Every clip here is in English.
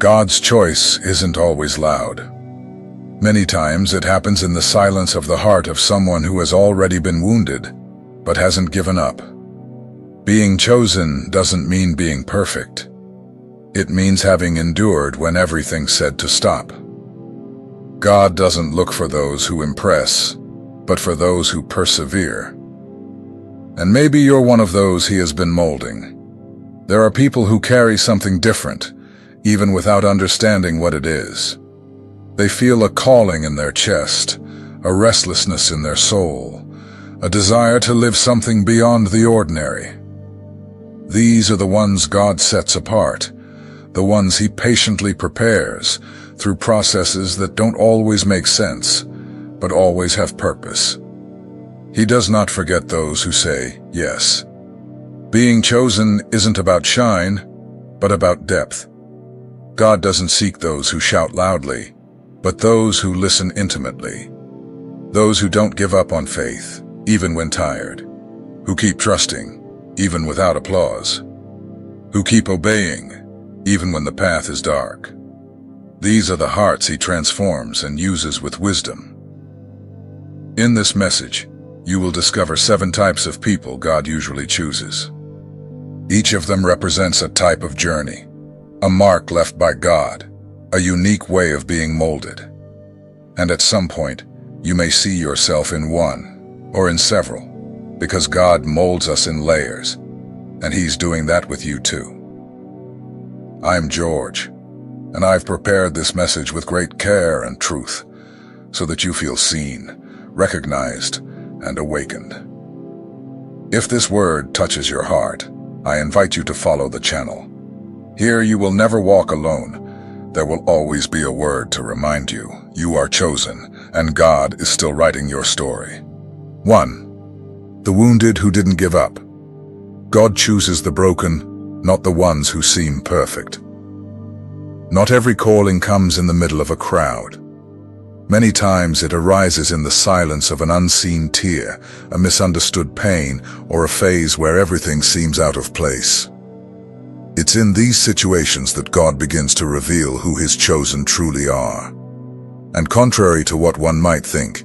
God's choice isn't always loud. Many times it happens in the silence of the heart of someone who has already been wounded, but hasn't given up. Being chosen doesn't mean being perfect. It means having endured when everything said to stop. God doesn't look for those who impress, but for those who persevere. And maybe you're one of those he has been molding. There are people who carry something different, even without understanding what it is. They feel a calling in their chest, a restlessness in their soul, a desire to live something beyond the ordinary. These are the ones God sets apart, the ones he patiently prepares through processes that don't always make sense, but always have purpose. He does not forget those who say yes. Being chosen isn't about shine, but about depth. God doesn't seek those who shout loudly, but those who listen intimately. Those who don't give up on faith, even when tired. Who keep trusting, even without applause. Who keep obeying, even when the path is dark. These are the hearts he transforms and uses with wisdom. In this message, you will discover 7 types of people God usually chooses. Each of them represents a type of journey, a mark left by God, a unique way of being molded. And at some point, you may see yourself in one, or in several, because God molds us in layers, and He's doing that with you too. I'm George, and I've prepared this message with great care and truth, so that you feel seen, recognized, and awakened. If this word touches your heart, I invite you to follow the channel. Here you will never walk alone. There will always be a word to remind you you are chosen, and God is still writing your story. 1. The wounded who didn't give up. God chooses the broken, not the ones who seem perfect. Not every calling comes in the middle of a crowd. Many times it arises in the silence of an unseen tear, a misunderstood pain, or a phase where everything seems out of place. It's in these situations that God begins to reveal who His chosen truly are. And contrary to what one might think,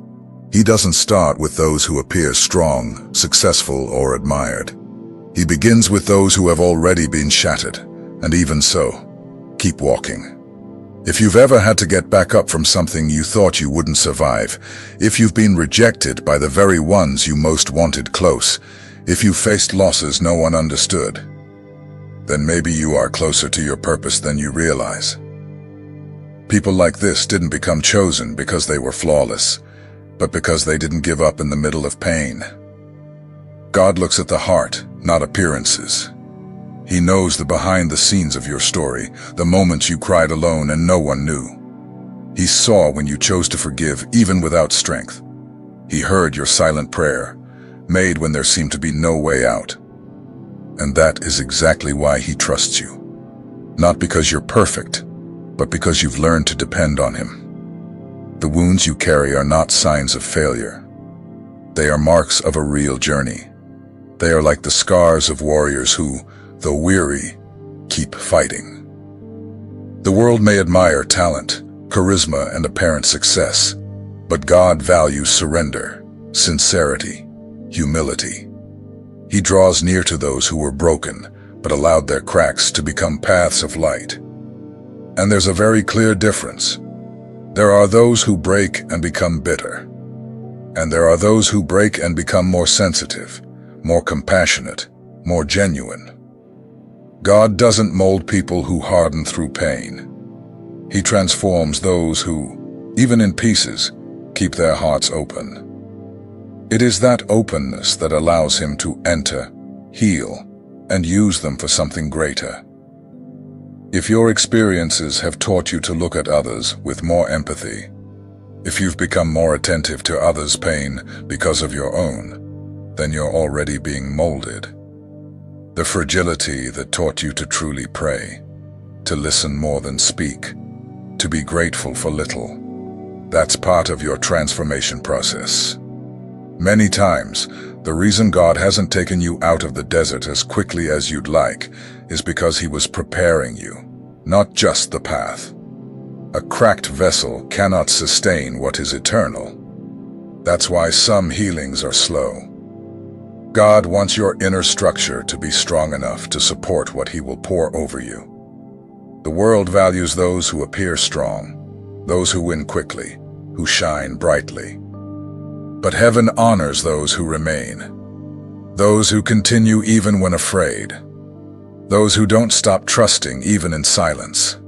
He doesn't start with those who appear strong, successful, or admired. He begins with those who have already been shattered, and even so, keep walking. If you've ever had to get back up from something you thought you wouldn't survive, if you've been rejected by the very ones you most wanted close, if you faced losses no one understood, then maybe you are closer to your purpose than you realize. People like this didn't become chosen because they were flawless, but because they didn't give up in the middle of pain. God looks at the heart, not appearances. He knows the behind the scenes of your story, the moments you cried alone and no one knew. He saw when you chose to forgive even without strength. He heard your silent prayer, made when there seemed to be no way out. And that is exactly why He trusts you. Not because you're perfect, but because you've learned to depend on Him. The wounds you carry are not signs of failure. They are marks of a real journey. They are like the scars of warriors who, though weary, keep fighting. The world may admire talent, charisma, and apparent success, but God values surrender, sincerity, humility. He draws near to those who were broken, but allowed their cracks to become paths of light. And there's a very clear difference. There are those who break and become bitter. And there are those who break and become more sensitive, more compassionate, more genuine. God doesn't mold people who harden through pain. He transforms those who, even in pieces, keep their hearts open. It is that openness that allows Him to enter, heal, and use them for something greater. If your experiences have taught you to look at others with more empathy, if you've become more attentive to others' pain because of your own, then you're already being molded. The fragility that taught you to truly pray, to listen more than speak, to be grateful for little, that's part of your transformation process. Many times, the reason God hasn't taken you out of the desert as quickly as you'd like is because He was preparing you, not just the path. A cracked vessel cannot sustain what is eternal. That's why some healings are slow. God wants your inner structure to be strong enough to support what He will pour over you. The world values those who appear strong, those who win quickly, who shine brightly. But heaven honors those who remain, those who continue even when afraid, those who don't stop trusting even in silence.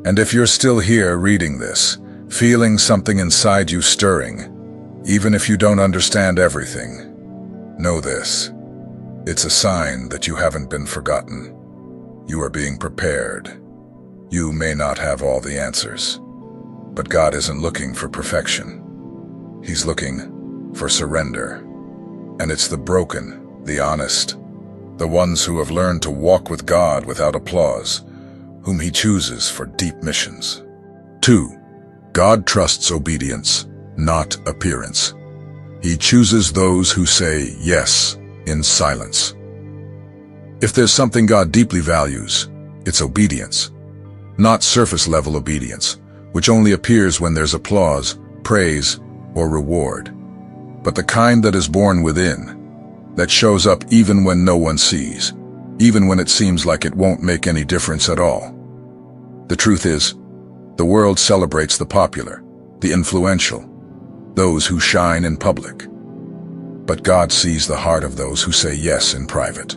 And if you're still here reading this, feeling something inside you stirring, even if you don't understand everything, know this: it's a sign that you haven't been forgotten. You are being prepared. You may not have all the answers, but God isn't looking for perfection. He's looking for surrender. And it's the broken, the honest, the ones who have learned to walk with God without applause, whom He chooses for deep missions. 2. God trusts obedience, not appearance. He chooses those who say yes in silence. If there's something God deeply values, it's obedience. Not surface-level obedience, which only appears when there's applause, praise, or reward, but the kind that is born within, that shows up even when no one sees, even when it seems like it won't make any difference at all. The truth is, the world celebrates the popular, the influential, those who shine in public. But God sees the heart of those who say yes in private,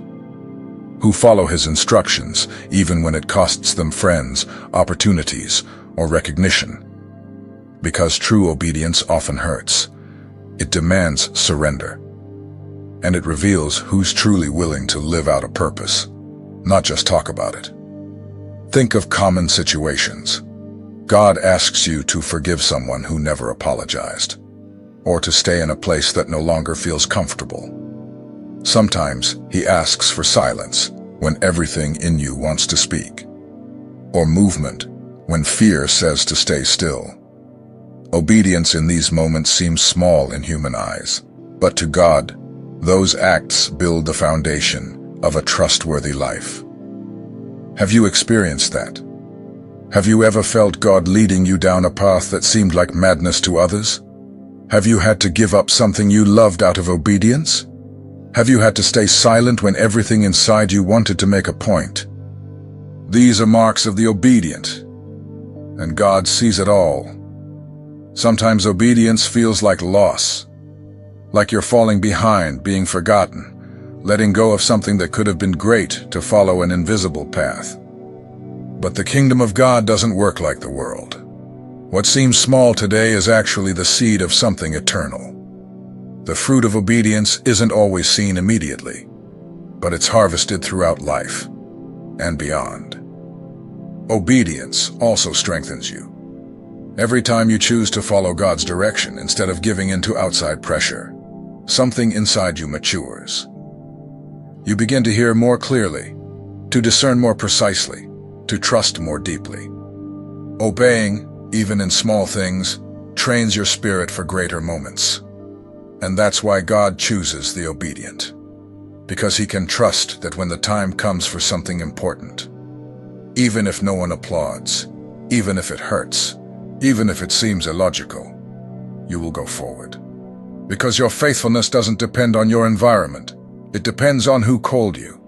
who follow His instructions even when it costs them friends, opportunities, or recognition. Because true obedience often hurts. It demands surrender. And it reveals who's truly willing to live out a purpose, not just talk about it. Think of common situations. God asks you to forgive someone who never apologized, or to stay in a place that no longer feels comfortable. Sometimes He asks for silence when everything in you wants to speak, or movement when fear says to stay still. Obedience in these moments seems small in human eyes, but to God, those acts build the foundation of a trustworthy life. Have you experienced that? Have you ever felt God leading you down a path that seemed like madness to others? Have you had to give up something you loved out of obedience? Have you had to stay silent when everything inside you wanted to make a point? These are marks of the obedient, and God sees it all. Sometimes obedience feels like loss, like you're falling behind, being forgotten, letting go of something that could have been great to follow an invisible path. But the kingdom of God doesn't work like the world. What seems small today is actually the seed of something eternal. The fruit of obedience isn't always seen immediately, but it's harvested throughout life and beyond. Obedience also strengthens you. Every time you choose to follow God's direction instead of giving in to outside pressure, something inside you matures. You begin to hear more clearly, to discern more precisely, to trust more deeply. Obeying, even in small things, trains your spirit for greater moments. And that's why God chooses the obedient, because He can trust that when the time comes for something important, even if no one applauds, even if it hurts, even if it seems illogical, you will go forward. Because your faithfulness doesn't depend on your environment. It depends on who called you.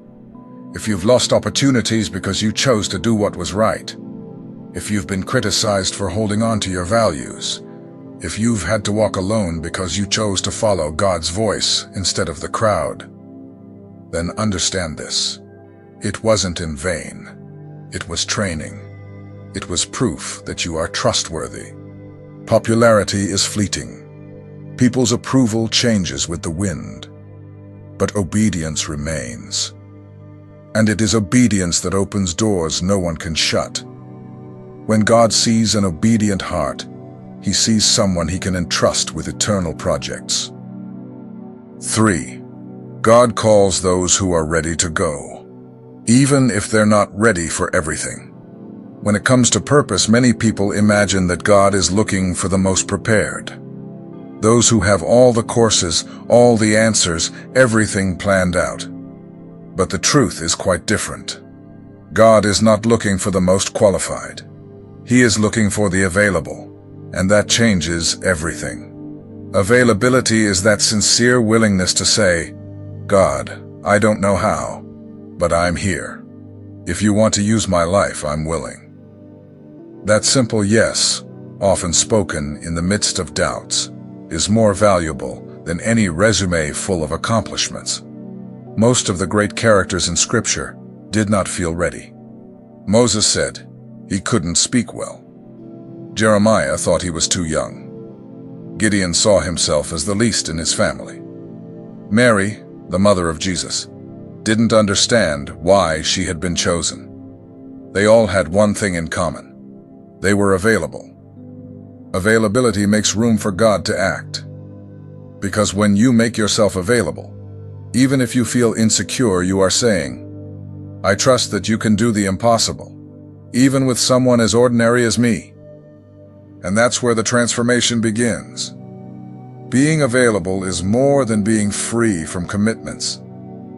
If you've lost opportunities because you chose to do what was right, if you've been criticized for holding on to your values, if you've had to walk alone because you chose to follow God's voice instead of the crowd, then understand this. It wasn't in vain. It was training. It was proof that you are trustworthy. Popularity is fleeting. People's approval changes with the wind. But obedience remains. And it is obedience that opens doors no one can shut. When God sees an obedient heart, He sees someone He can entrust with eternal projects. 3. God calls those who are ready to go, even if they're not ready for everything. When it comes to purpose, many people imagine that God is looking for the most prepared. Those who have all the courses, all the answers, everything planned out. But the truth is quite different. God is not looking for the most qualified. He is looking for the available, and that changes everything. Availability is that sincere willingness to say, God, I don't know how, but I'm here. If you want to use my life, I'm willing. That simple yes, often spoken in the midst of doubts, is more valuable than any resume full of accomplishments. Most of the great characters in Scripture did not feel ready. Moses said he couldn't speak well. Jeremiah thought he was too young. Gideon saw himself as the least in his family. Mary, the mother of Jesus, didn't understand why she had been chosen. They all had one thing in common. They were available. Availability makes room for God to act. Because when you make yourself available, even if you feel insecure, you are saying, I trust that you can do the impossible, even with someone as ordinary as me. And that's where the transformation begins. Being available is more than being free from commitments.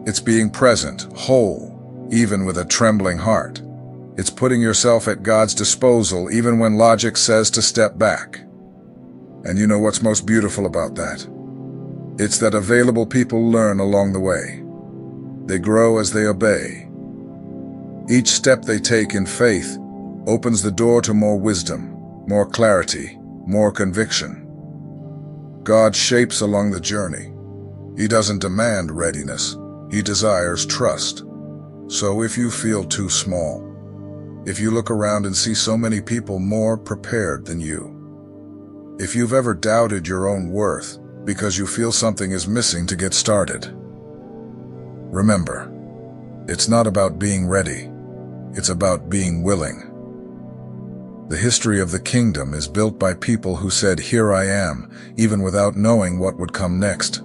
It's being present, whole, even with a trembling heart. It's putting yourself at God's disposal even when logic says to step back. And you know what's most beautiful about that? It's that available people learn along the way. They grow as they obey. Each step they take in faith opens the door to more wisdom, more clarity, more conviction. God shapes along the journey. He doesn't demand readiness. He desires trust. So if you feel too small, if you look around and see so many people more prepared than you, if you've ever doubted your own worth because you feel something is missing to get started, remember, it's not about being ready. It's about being willing. The history of the kingdom is built by people who said, "Here I am," even without knowing what would come next.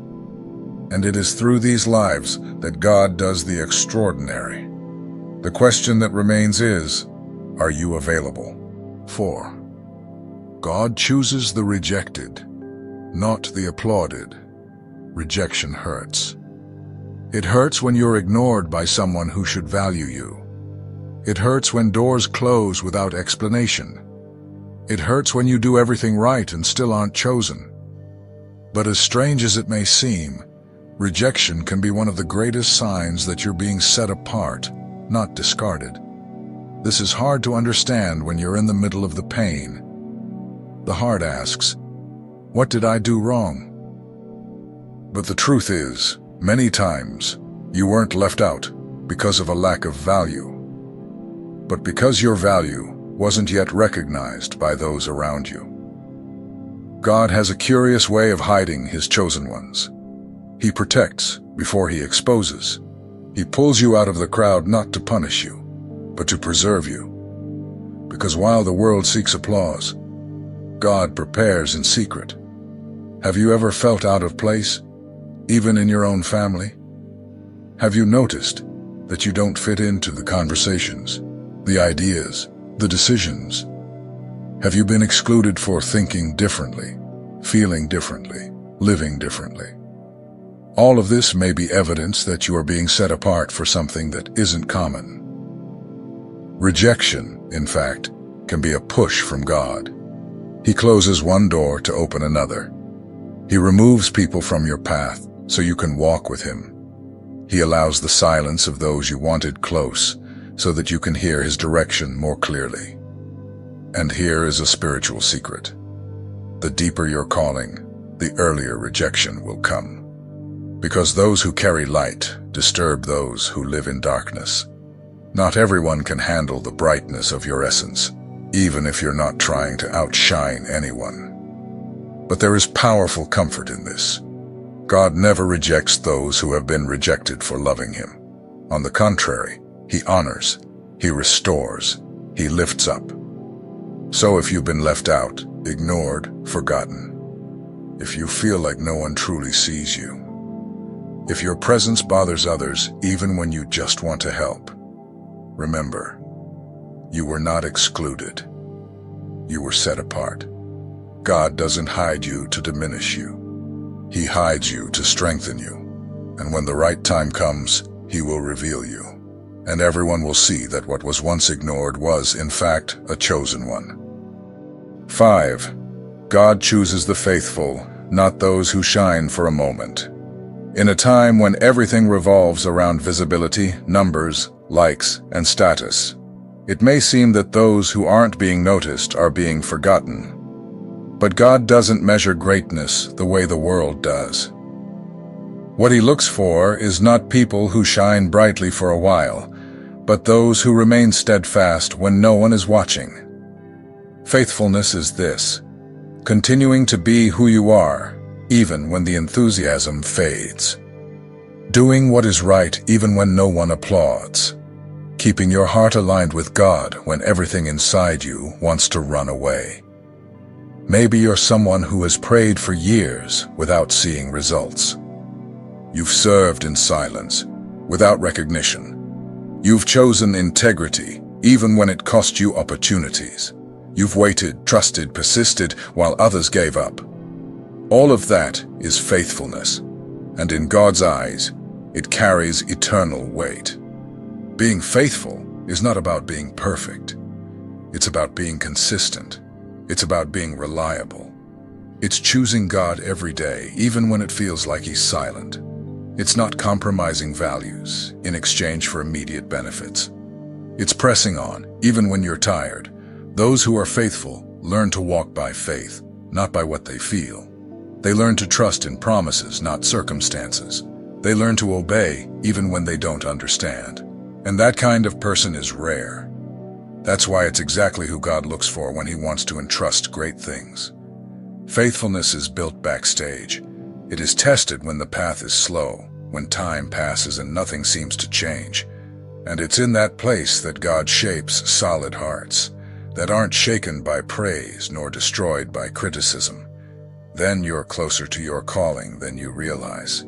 And it is through these lives that God does the extraordinary. The question that remains is, are you available? 4. God chooses the rejected, not the applauded. Rejection hurts. It hurts when you're ignored by someone who should value you. It hurts when doors close without explanation. It hurts when you do everything right and still aren't chosen. But as strange as it may seem, rejection can be one of the greatest signs that you're being set apart, not discarded. This is hard to understand when you're in the middle of the pain. The heart asks, what did I do wrong? But the truth is, many times, you weren't left out because of a lack of value, but because your value wasn't yet recognized by those around you. God has a curious way of hiding His chosen ones. He protects before He exposes. He pulls you out of the crowd not to punish you, but to preserve you. Because while the world seeks applause, God prepares in secret. Have you ever felt out of place, even in your own family? Have you noticed that you don't fit into the conversations, the ideas, the decisions? Have you been excluded for thinking differently, feeling differently, living differently? All of this may be evidence that you are being set apart for something that isn't common. Rejection, in fact, can be a push from God. He closes one door to open another. He removes people from your path so you can walk with Him. He allows the silence of those you wanted close so that you can hear His direction more clearly. And here is a spiritual secret. The deeper your calling, the earlier rejection will come. Because those who carry light disturb those who live in darkness. Not everyone can handle the brightness of your essence, even if you're not trying to outshine anyone. But there is powerful comfort in this. God never rejects those who have been rejected for loving Him. On the contrary, He honors, He restores, He lifts up. So if you've been left out, ignored, forgotten, if you feel like no one truly sees you, if your presence bothers others even when you just want to help, remember, you were not excluded. You were set apart. God doesn't hide you to diminish you. He hides you to strengthen you. And when the right time comes, He will reveal you. and everyone will see that what was once ignored was, in fact, a chosen one. 5. God chooses the faithful, not those who shine for a moment. In a time when everything revolves around visibility, numbers, likes, and status, it may seem that those who aren't being noticed are being forgotten. But God doesn't measure greatness the way the world does. What He looks for is not people who shine brightly for a while, but those who remain steadfast when no one is watching. Faithfulness is this: continuing to be who you are, even when the enthusiasm fades. Doing what is right even when no one applauds. Keeping your heart aligned with God when everything inside you wants to run away. Maybe you're someone who has prayed for years without seeing results. You've served in silence, without recognition. You've chosen integrity, even when it cost you opportunities. You've waited, trusted, persisted, while others gave up. All of that is faithfulness, and in God's eyes, it carries eternal weight. Being faithful is not about being perfect. It's about being consistent. It's about being reliable. It's choosing God every day, even when it feels like He's silent. It's not compromising values in exchange for immediate benefits. It's pressing on, even when you're tired. Those who are faithful learn to walk by faith, not by what they feel. They learn to trust in promises, not circumstances. They learn to obey, even when they don't understand. And that kind of person is rare. That's why it's exactly who God looks for when He wants to entrust great things. Faithfulness is built backstage. It is tested when the path is slow, when time passes and nothing seems to change. And it's in that place that God shapes solid hearts that aren't shaken by praise nor destroyed by criticism. Then you're closer to your calling than you realize.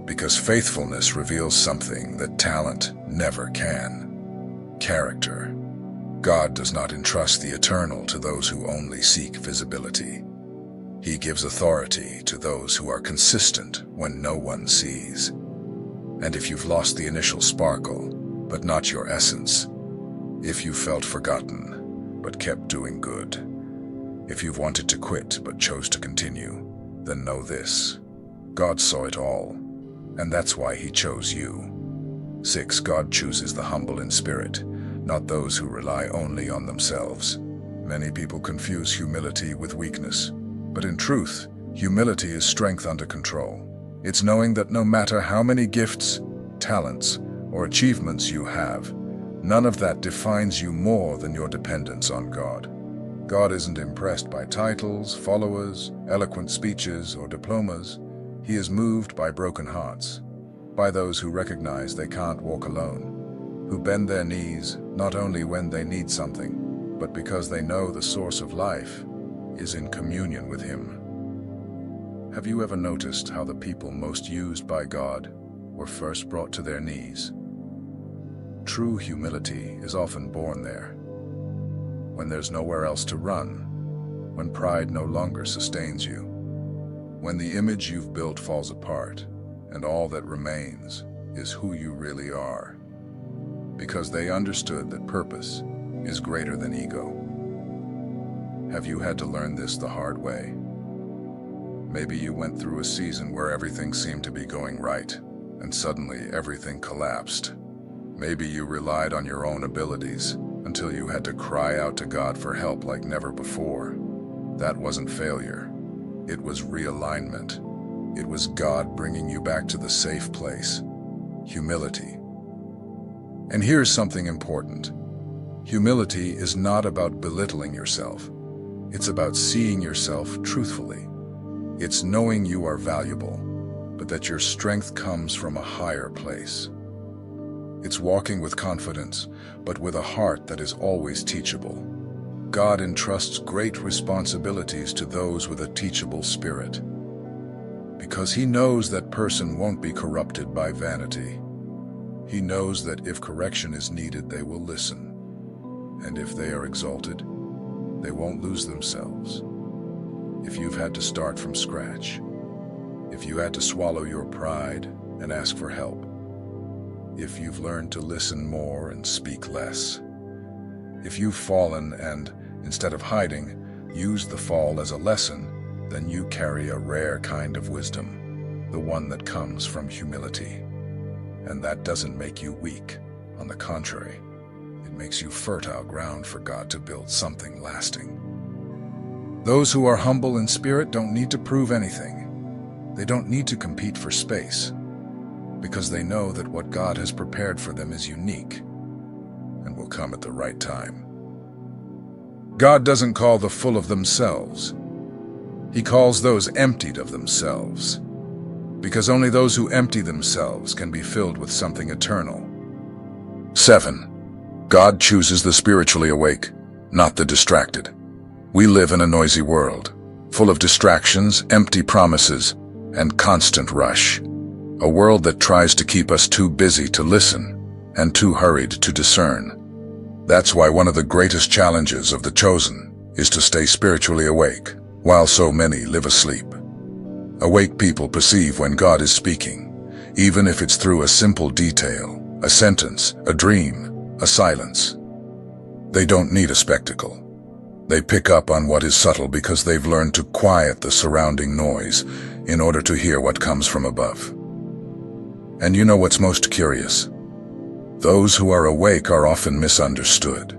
Because faithfulness reveals something that talent never can: character. God does not entrust the eternal to those who only seek visibility. He gives authority to those who are consistent when no one sees. And if you've lost the initial sparkle, but not your essence, if you felt forgotten, but kept doing good, if you've wanted to quit but chose to continue, then know this: God saw it all, and that's why He chose you. 6. God chooses the humble in spirit, not those who rely only on themselves. Many people confuse humility with weakness, but in truth, humility is strength under control. It's knowing that no matter how many gifts, talents, or achievements you have, none of that defines you more than your dependence on God. God isn't impressed by titles, followers, eloquent speeches, or diplomas. He is moved by broken hearts, by those who recognize they can't walk alone, who bend their knees not only when they need something, but because they know the source of life is in communion with Him. Have you ever noticed how the people most used by God were first brought to their knees? True humility is often born there, when there's nowhere else to run, when pride no longer sustains you, when the image you've built falls apart, and all that remains is who you really are. Because they understood that purpose is greater than ego. Have you had to learn this the hard way? Maybe you went through a season where everything seemed to be going right, and suddenly everything collapsed. Maybe you relied on your own abilities until you had to cry out to God for help like never before. That wasn't failure. It was realignment. It was God bringing you back to the safe place: humility. And here's something important. Humility is not about belittling yourself. It's about seeing yourself truthfully. It's knowing you are valuable, but that your strength comes from a higher place. It's walking with confidence, but with a heart that is always teachable. God entrusts great responsibilities to those with a teachable spirit, because He knows that person won't be corrupted by vanity. He knows that if correction is needed, they will listen. And if they are exalted, they won't lose themselves. If you've had to start from scratch, if you had to swallow your pride and ask for help, if you've learned to listen more and speak less. If you've fallen and, instead of hiding, used the fall as a lesson, then you carry a rare kind of wisdom, the one that comes from humility. And that doesn't make you weak. On the contrary, it makes you fertile ground for God to build something lasting. Those who are humble in spirit don't need to prove anything. They don't need to compete for space, because they know that what God has prepared for them is unique and will come at the right time. God doesn't call the full of themselves. He calls those emptied of themselves, because only those who empty themselves can be filled with something eternal. 7. God chooses the spiritually awake, not the distracted. We live in a noisy world, full of distractions, empty promises, and constant rush. A world that tries to keep us too busy to listen and too hurried to discern. That's why one of the greatest challenges of the chosen is to stay spiritually awake, while so many live asleep. Awake people perceive when God is speaking, even if it's through a simple detail, a sentence, a dream, a silence. They don't need a spectacle. They pick up on what is subtle because they've learned to quiet the surrounding noise in order to hear what comes from above. And you know what's most curious? Those who are awake are often misunderstood.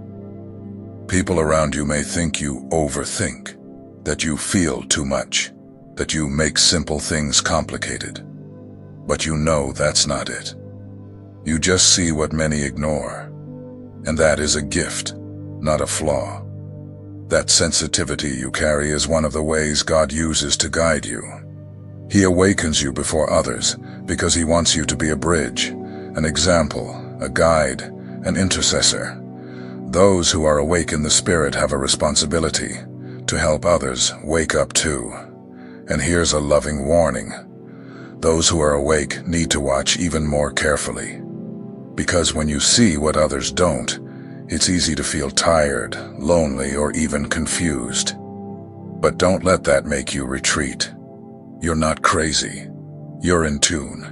People around you may think you overthink, that you feel too much, that you make simple things complicated. But you know that's not it. You just see what many ignore, and that is a gift, not a flaw. That sensitivity you carry is one of the ways God uses to guide you. He awakens you before others because He wants you to be a bridge, an example, a guide, an intercessor. Those who are awake in the Spirit have a responsibility to help others wake up too. And here's a loving warning. Those who are awake need to watch even more carefully. Because when you see what others don't, it's easy to feel tired, lonely, or even confused. But don't let that make you retreat. You're not crazy. You're in tune.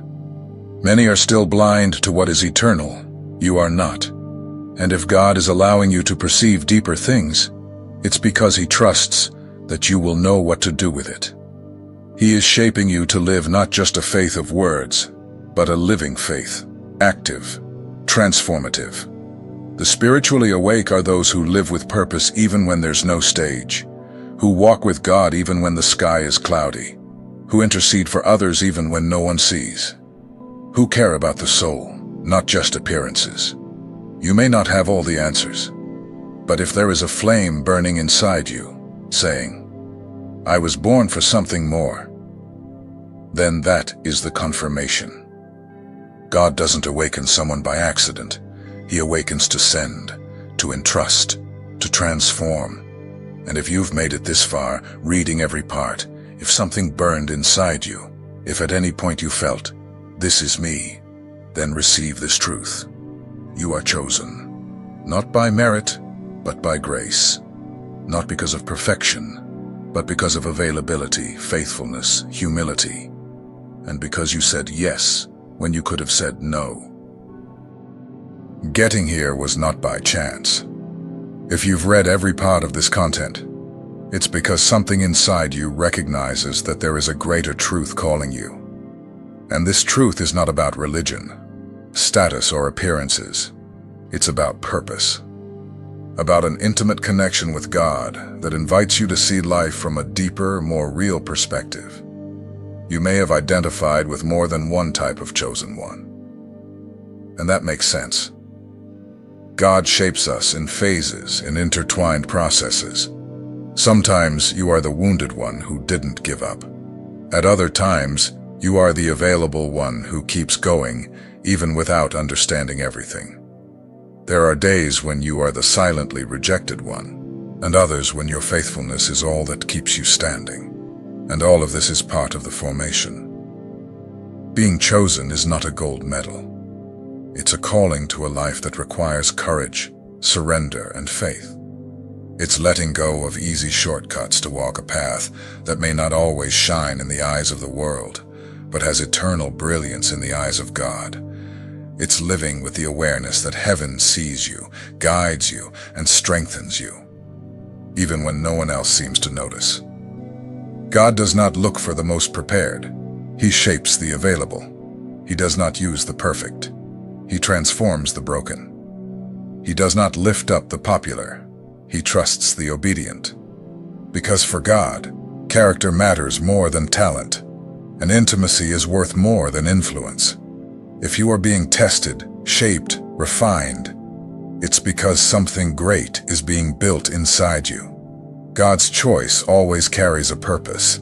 Many are still blind to what is eternal. You are not. And if God is allowing you to perceive deeper things, it's because He trusts that you will know what to do with it. He is shaping you to live not just a faith of words, but a living faith, active, transformative. The spiritually awake are those who live with purpose even when there's no stage, who walk with God even when the sky is cloudy, who intercede for others even when no one sees, who care about the soul, not just appearances. You may not have all the answers, but if there is a flame burning inside you, saying, "I was born for something more," then that is the confirmation. God doesn't awaken someone by accident. He awakens to send, to entrust, to transform. And if you've made it this far, reading every part, if something burned inside you, if at any point you felt, "This is me," then receive this truth. You are chosen, not by merit, but by grace. Not because of perfection, but because of availability, faithfulness, humility. And because you said yes when you could have said no. Getting here was not by chance. If you've read every part of this content, it's because something inside you recognizes that there is a greater truth calling you. And this truth is not about religion, status, or appearances. It's about purpose. About an intimate connection with God that invites you to see life from a deeper, more real perspective. You may have identified with more than one type of chosen one. And that makes sense. God shapes us in phases, in intertwined processes. Sometimes you are the wounded one who didn't give up. At other times, you are the available one who keeps going, even without understanding everything. There are days when you are the silently rejected one, and others when your faithfulness is all that keeps you standing. And all of this is part of the formation. Being chosen is not a gold medal. It's a calling to a life that requires courage, surrender, and faith. It's letting go of easy shortcuts to walk a path that may not always shine in the eyes of the world, but has eternal brilliance in the eyes of God. It's living with the awareness that heaven sees you, guides you, and strengthens you, even when no one else seems to notice. God does not look for the most prepared. He shapes the available. He does not use the perfect. He transforms the broken. He does not lift up the popular. He trusts the obedient. Because for God, character matters more than talent, and intimacy is worth more than influence. If you are being tested, shaped, refined, it's because something great is being built inside you. God's choice always carries a purpose,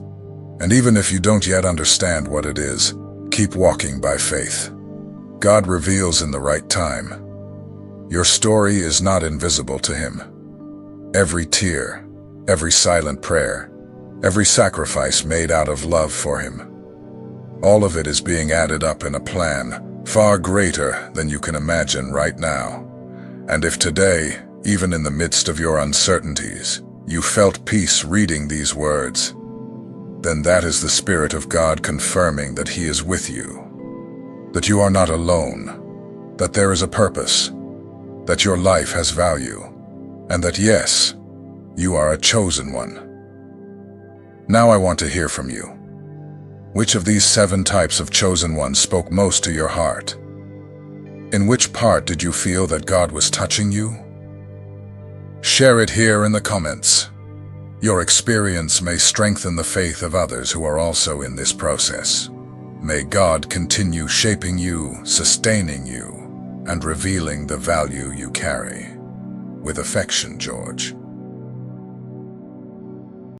and even if you don't yet understand what it is, keep walking by faith. God reveals in the right time. Your story is not invisible to Him. Every tear, every silent prayer, every sacrifice made out of love for Him, all of it is being added up in a plan far greater than you can imagine right now. And if today, even in the midst of your uncertainties, you felt peace reading these words, then that is the Spirit of God confirming that He is with you, that you are not alone, that there is a purpose, that your life has value, and that yes, you are a chosen one. Now I want to hear from you. Which of these 7 types of chosen ones spoke most to your heart? In which part did you feel that God was touching you? Share it here in the comments. Your experience may strengthen the faith of others who are also in this process. May God continue shaping you, sustaining you, and revealing the value you carry. With affection, George.